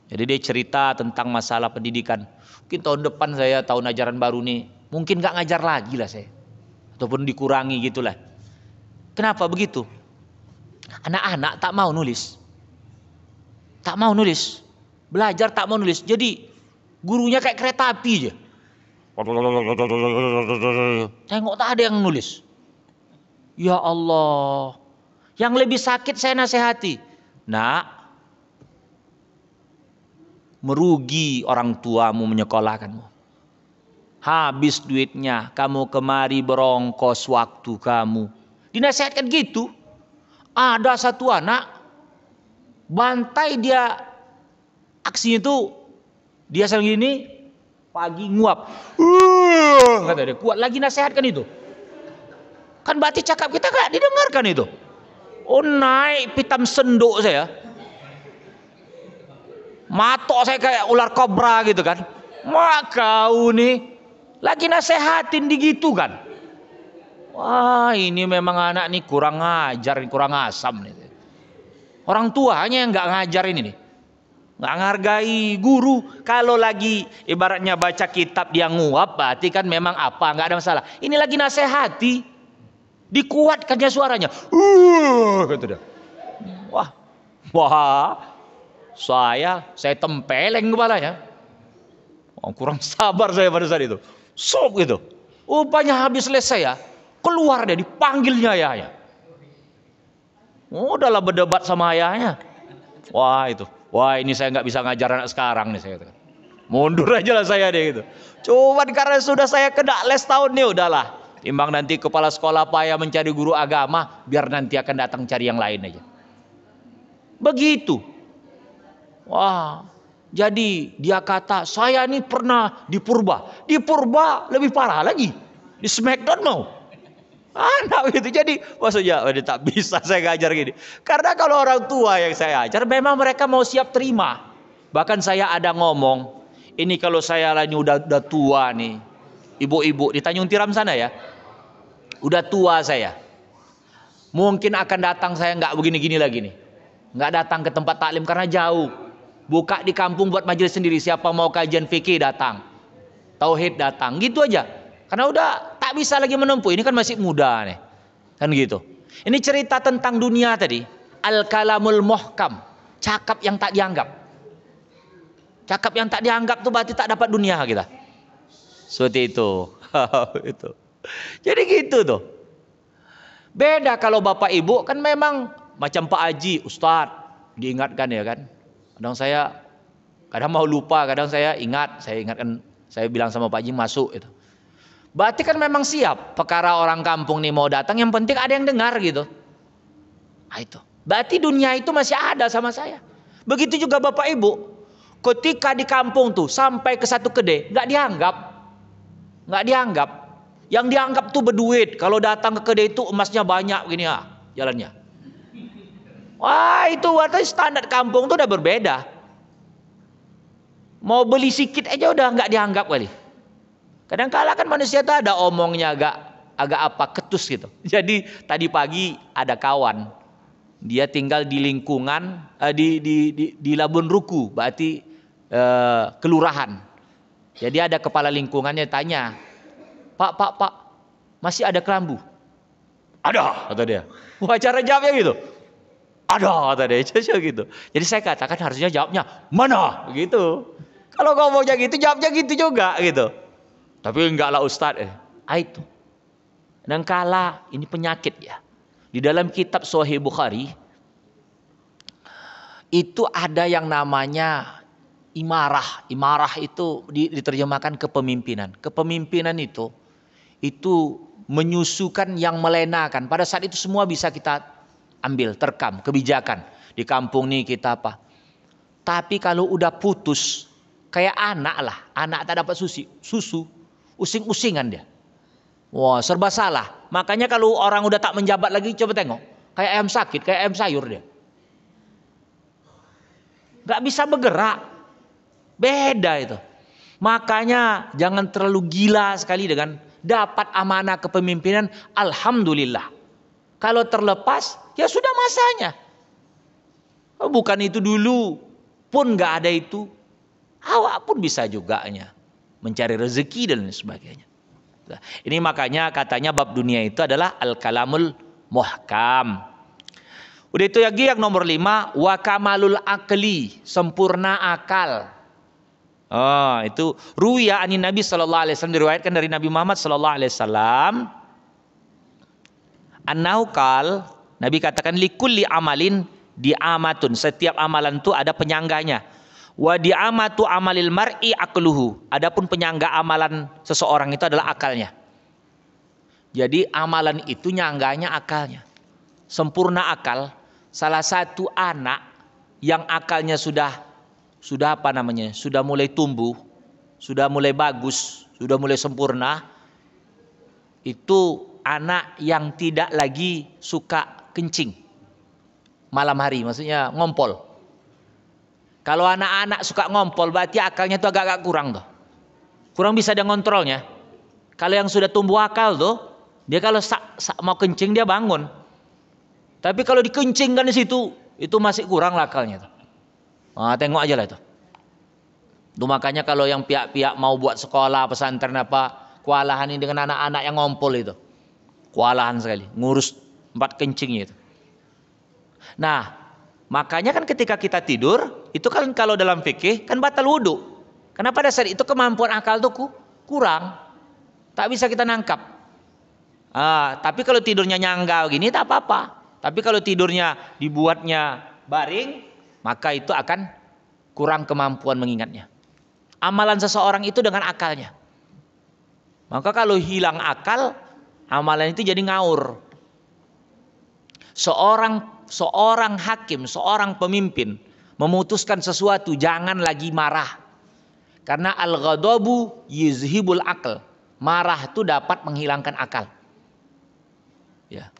Jadi dia cerita tentang masalah pendidikan. Mungkin tahun depan saya tahun ajaran baru nih, mungkin nggak ngajar lagi lah saya, ataupun dikurangi gitulah. Kenapa begitu? Anak-anak tak mau nulis, belajar tak mau nulis. Jadi gurunya kayak kereta api aja. Tengok tak ada yang nulis. Ya Allah, yang lebih sakit saya nasihati. Nak, merugi orang tuamu menyekolahkanmu. Habis duitnya, kamu kemari berongkos waktu kamu. Dinasihatkan gitu. Ada satu anak, bantai dia aksinya tuh, dia sambil gini, pagi nguap. Kata dia, kuat lagi nasihatkan itu. Kan berarti cakap kita gak didengarkan itu. Oh naik pitam sendok saya. Matok saya kayak ular kobra gitu kan. Mak kau nih lagi nasehatin digitu kan. Wah, ini memang anak nih kurang ngajar, kurang asam nih. Orang tuanya yang nggak ngajarin ini, nggak ngargai guru. Kalau lagi ibaratnya baca kitab dia nguap, berarti kan memang apa, nggak ada masalah. Ini lagi nasehati, dikuatkannya suaranya. Gitu dah. Wah, wah. Saya tempeleng kepalanya. Oh, kurang sabar saya pada saat itu. Sok gitu. Rupanya habis selesai ya, keluar dia dipanggilnya ayahnya. Oh, udahlah berdebat sama ayahnya. Wah itu, wah ini saya nggak bisa ngajar anak sekarang nih saya. Mundur aja lah saya deh gitu. Cuman karena sudah saya kena les tahun nih udahlah. Timbang nanti kepala sekolah payah mencari guru agama, biar nanti akan datang cari yang lain aja. Begitu. Wah, jadi dia kata saya ini pernah di Purba. Di Purba lebih parah lagi. Di Smackdown mau. Anak gitu. Jadi maksudnya tak bisa saya ngajar gini. Karena kalau orang tua yang saya ajar memang mereka mau siap terima. Bahkan saya ada ngomong, ini kalau saya lagi udah tua nih. Ibu-ibu di Tanjung Tiram sana ya. Udah tua saya. Mungkin akan datang saya nggak begini-gini lagi nih. Nggak datang ke tempat taklim karena jauh. Buka di kampung buat majelis sendiri. Siapa mau kajian fikih datang. Tauhid datang. Gitu aja. Karena udah tak bisa lagi menempuh. Ini kan masih muda nih. Kan gitu. Ini cerita tentang dunia tadi. Al-kalamul muhkam. Cakap yang tak dianggap. Cakap yang tak dianggap tuh berarti tak dapat dunia kita. Seperti itu. Itu. Jadi gitu tuh. Beda kalau bapak ibu kan memang macam Pak Haji, Ustadz. Diingatkan ya kan. Kadang mau lupa, kadang saya ingatkan, saya bilang sama Pak Haji masuk itu. Berarti kan memang siap. Perkara orang kampung nih mau datang, yang penting ada yang dengar gitu. Nah itu. Berarti dunia itu masih ada sama saya. Begitu juga bapak ibu. Ketika di kampung tuh sampai ke satu kedai, nggak dianggap. Yang dianggap tuh berduit. Kalau datang ke kedai itu emasnya banyak gini ya jalannya. Wah itu artinya standar kampung tuh udah berbeda. Mau beli sedikit aja udah nggak dianggap kali. Kadang-kala kan manusia tuh ada omongnya agak apa ketus gitu. Jadi tadi pagi ada kawan, dia tinggal di lingkungan di Labun Ruku, berarti kelurahan. Jadi ada kepala lingkungannya tanya, Pak, masih ada kelambu? Ada, kata dia. Wah cara jawabnya gitu. Ada, kata dia, gitu. Jadi saya katakan harusnya jawabnya mana, gitu. Kalau ngomongnya gitu, jawabnya gitu juga, gitu. Tapi enggak lah Ustadz. Itu. Dan kala ini penyakit ya. Di dalam kitab Sahih Bukhari itu ada yang namanya imarah. Imarah itu diterjemahkan kepemimpinan. Kepemimpinan itu menyusukan yang melenakan. Pada saat itu semua bisa kita ambil, terkam, kebijakan. Di kampung nih kita apa. Tapi kalau udah putus, kayak anak lah. Anak tak dapat susu. Using-usingan dia. Wah serba salah. Makanya kalau orang udah tak menjabat lagi, coba tengok. Kayak ayam sakit, kayak ayam sayur dia. Gak bisa bergerak. Beda itu. Makanya jangan terlalu gila sekali dengan dapat amanah kepemimpinan. Alhamdulillah. Kalau terlepas, ya sudah masanya. Bukan itu dulu. Pun gak ada itu. Awak pun bisa juganya. Mencari rezeki dan sebagainya. Ini makanya katanya bab dunia itu adalah al-kalamul muhkam. Udah itu lagi yang nomor 5. Wa kamalul akli. Sempurna akal. Oh, itu ruwiya anin Nabi sallallahu alaihi wasallam, diriwayatkan dari Nabi Muhammad sallallahu alaihi wasallam. An-naukal, Nabi katakan likulli amalin diamatun. Setiap amalan itu ada penyangganya. Wa diamatu amalil mar'i aqluhu. Adapun penyangga amalan seseorang itu adalah akalnya. Jadi amalan itu nyangganya akalnya. Sempurna akal. Salah satu anak yang akalnya sudah mulai tumbuh, sudah mulai bagus, sudah mulai sempurna, itu anak yang tidak lagi suka kencing malam hari, maksudnya ngompol. Kalau anak-anak suka ngompol berarti akalnya tuh agak-agak kurang tuh. Kurang bisa dia ngontrolnya. Kalau yang sudah tumbuh akal tuh, dia kalau mau kencing dia bangun. Tapi kalau dikencingkan di situ, itu masih kurang lah akalnya tuh. Nah, tengok aja lah itu. Itu makanya kalau yang pihak-pihak mau buat sekolah, pesantren apa, kewalahan ini dengan anak-anak yang ngompol itu. Kewalahan sekali, ngurus tempat kencingnya itu. Nah, makanya kan ketika kita tidur, itu kan kalau dalam fikih kan batal wudhu. Karena pada saat itu kemampuan akal itu kurang. Tak bisa kita nangkap. Tapi kalau tidurnya nyangga gini tak apa-apa. Tapi kalau tidurnya dibuatnya baring, maka itu akan kurang kemampuan mengingatnya. Amalan seseorang itu dengan akalnya. Maka kalau hilang akal, amalan itu jadi ngaur. Seorang hakim, seorang pemimpin memutuskan sesuatu, jangan lagi marah. Karena al-ghadabu yuzhibul akal. Marah itu dapat menghilangkan akal. Ya.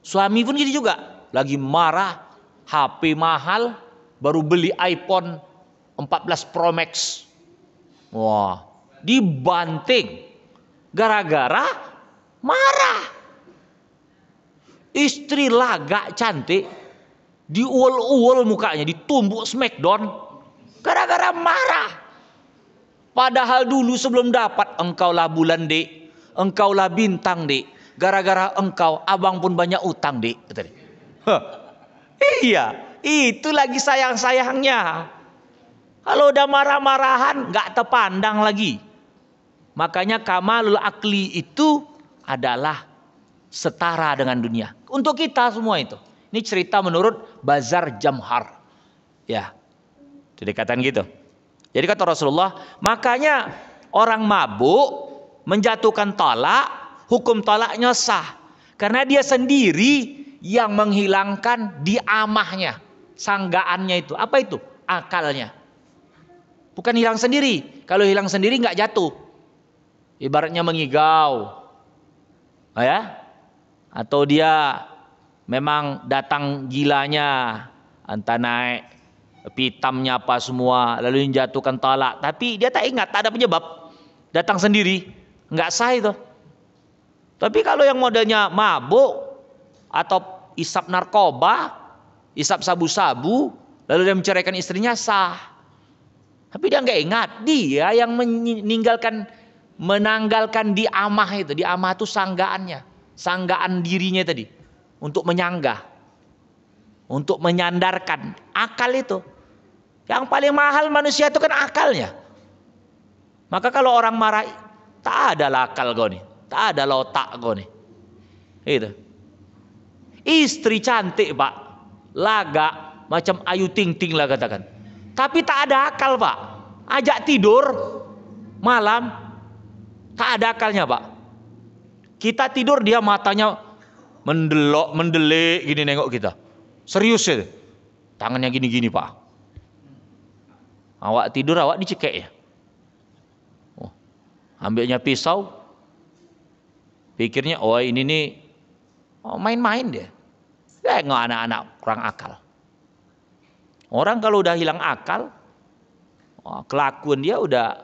Suami pun gitu juga, lagi marah, HP mahal, baru beli iPhone 14 Pro Max. Wah, dibanting gara-gara marah. Istri lagak cantik, diuol-uol mukanya, ditumbuk smackdown gara-gara marah. Padahal dulu sebelum dapat, engkaulah bulan dek, engkaulah bintang dek, gara-gara engkau abang pun banyak utang dek. Iya, itu lagi sayang-sayangnya. Kalau udah marah-marahan nggak terpandang lagi. Makanya kamalul akli itu adalah setara dengan dunia. Untuk kita semua itu. Ini cerita menurut Bazar Jamhar. Ya, jadi dikatakan gitu. Jadi kata Rasulullah, makanya orang mabuk menjatuhkan talak, hukum talaknya sah. Karena dia sendiri yang menghilangkan diamahnya, sanggaannya itu. Apa itu? Akalnya. Bukan hilang sendiri. Kalau hilang sendiri nggak jatuh. Ibaratnya mengigau. Ya? Atau dia memang datang gilanya, entah naik pitamnya apa semua, lalu menjatuhkan talak. Tapi dia tak ingat, tak ada penyebab. Datang sendiri, nggak sah itu. Tapi kalau yang modelnya mabuk atau isap narkoba, isap sabu-sabu, lalu dia menceraikan istrinya, sah. Tapi dia nggak ingat, dia yang menanggalkan diamah itu. Diamah itu sanggaannya, sanggaan dirinya tadi, untuk menyanggah, untuk menyandarkan akal itu. Yang paling mahal manusia itu kan akalnya. Maka kalau orang marah, tak ada lah akal kau nih, tak ada lah otak kau nih. Itu. Istri cantik pak, lagak macam Ayu Ting Ting lah katakan. Tapi tak ada akal pak. Ajak tidur malam, tak ada akalnya pak. Kita tidur dia matanya mendelik gini nengok kita. Serius ya. Tangannya gini-gini pak. Awak tidur awak dicekek ya. Oh, ambilnya pisau. Pikirnya oh ini nih main-main dia. Nggak anak-anak kurang akal. Orang kalau udah hilang akal, kelakuan dia udah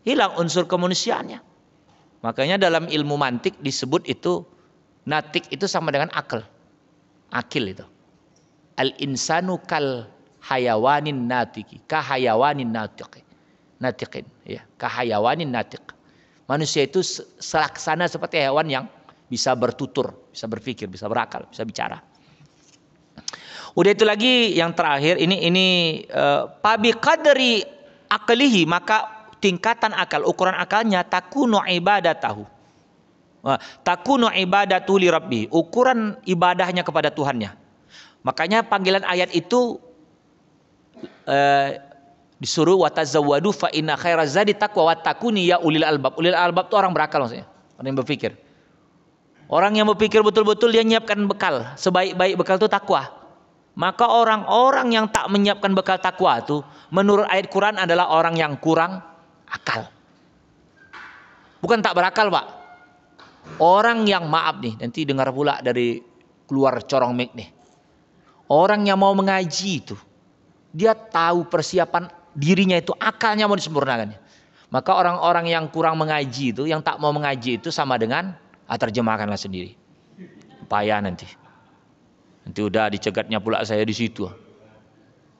hilang unsur kemanusiaannya. Makanya dalam ilmu mantik disebut itu natik itu sama dengan akal. Akil itu. Al-insanu kal hayawanin natiki, kahayawanin natikin, ya, kahayawanin natik. Manusia itu selaksana seperti hewan yang bisa bertutur, bisa berpikir, bisa berakal, bisa bicara. Udah itu lagi yang terakhir ini pabi qadri aklihi, maka tingkatan akal, ukuran akalnya takunu ibadatahu. Takunu ibadatu li rabbi, ukuran ibadahnya kepada Tuhannya. Makanya panggilan ayat itu disuruh watazawwadu fa inna khairaz zadi taqwa wattaquni ya ulil albab. Ulil albab itu orang berakal maksudnya, orang yang berpikir. Orang yang berpikir betul-betul dia menyiapkan bekal. Sebaik-baik bekal itu takwa. Maka orang-orang yang tak menyiapkan bekal takwa itu menurut ayat Quran adalah orang yang kurang akal. Bukan tak berakal, Pak. Orang yang maaf nih, nanti dengar pula dari keluar corong mic nih. Orang yang mau mengaji itu dia tahu persiapan dirinya itu, akalnya mau disempurnakan. Maka orang-orang yang kurang mengaji itu, yang tak mau mengaji itu sama dengan terjemahkanlah sendiri. Payah nanti. Nanti udah dicegatnya pula saya di situ.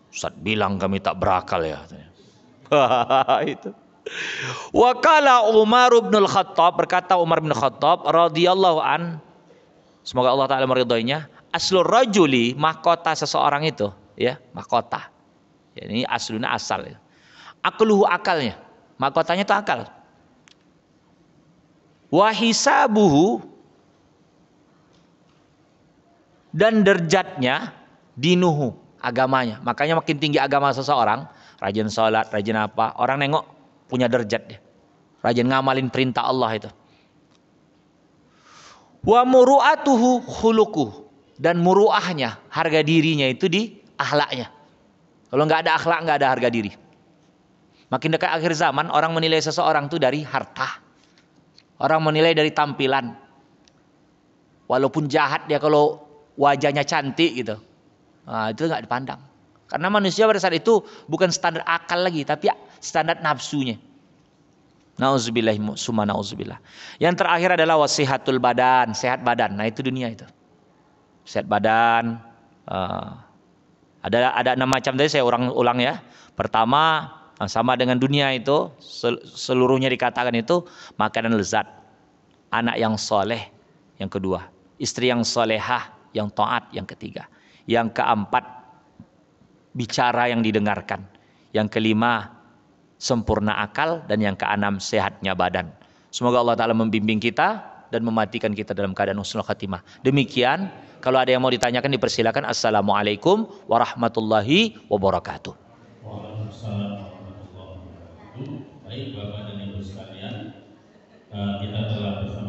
Ustaz bilang kami tak berakal ya. Itu. Wakala Umar bin Khattab, berkata Umar bin Khattab radhiyallahu an, semoga Allah taala meridhoinya, aslur rajuli, mahkota seseorang itu, ya, mahkota. Ya, ini asluna asal. Ya. Akluhu, akalnya. Mahkotanya itu akal. Wa hisabuhu, dan derajatnya dinuhu, agamanya. Makanya makin tinggi agama seseorang, rajin sholat, rajin apa, orang nengok punya derajat dia. Rajin ngamalin perintah Allah itu. Wa muru'atuhu khuluquh, dan muru'ahnya, harga dirinya itu di akhlaknya. Kalau nggak ada akhlak, nggak ada harga diri. Makin dekat akhir zaman, orang menilai seseorang itu dari harta. Orang menilai dari tampilan. Walaupun jahat dia kalau wajahnya cantik gitu. Nah, itu nggak dipandang. Karena manusia pada saat itu bukan standar akal lagi, tapi standar nafsunya. Nauzubillah, summa nauzubillah. Yang terakhir adalah wasihatul badan, sehat badan. Nah itu dunia itu. Sehat badan. Ada 6 macam tadi saya ulang ya. Pertama, sama dengan dunia itu, seluruhnya dikatakan itu makanan lezat. Anak yang soleh, yang kedua. Istri yang solehah, yang taat, yang ketiga. Yang keempat, bicara yang didengarkan. Yang kelima, sempurna akal. Dan yang keenam, sehatnya badan. Semoga Allah Ta'ala membimbing kita dan mematikan kita dalam keadaan husnul khatimah. Demikian, kalau ada yang mau ditanyakan dipersilakan. Assalamualaikum warahmatullahi wabarakatuh. Waalaikumsalam warahmatullahi wabarakatuh. Baik Bapak dan Ibu sekalian, kita telah bersama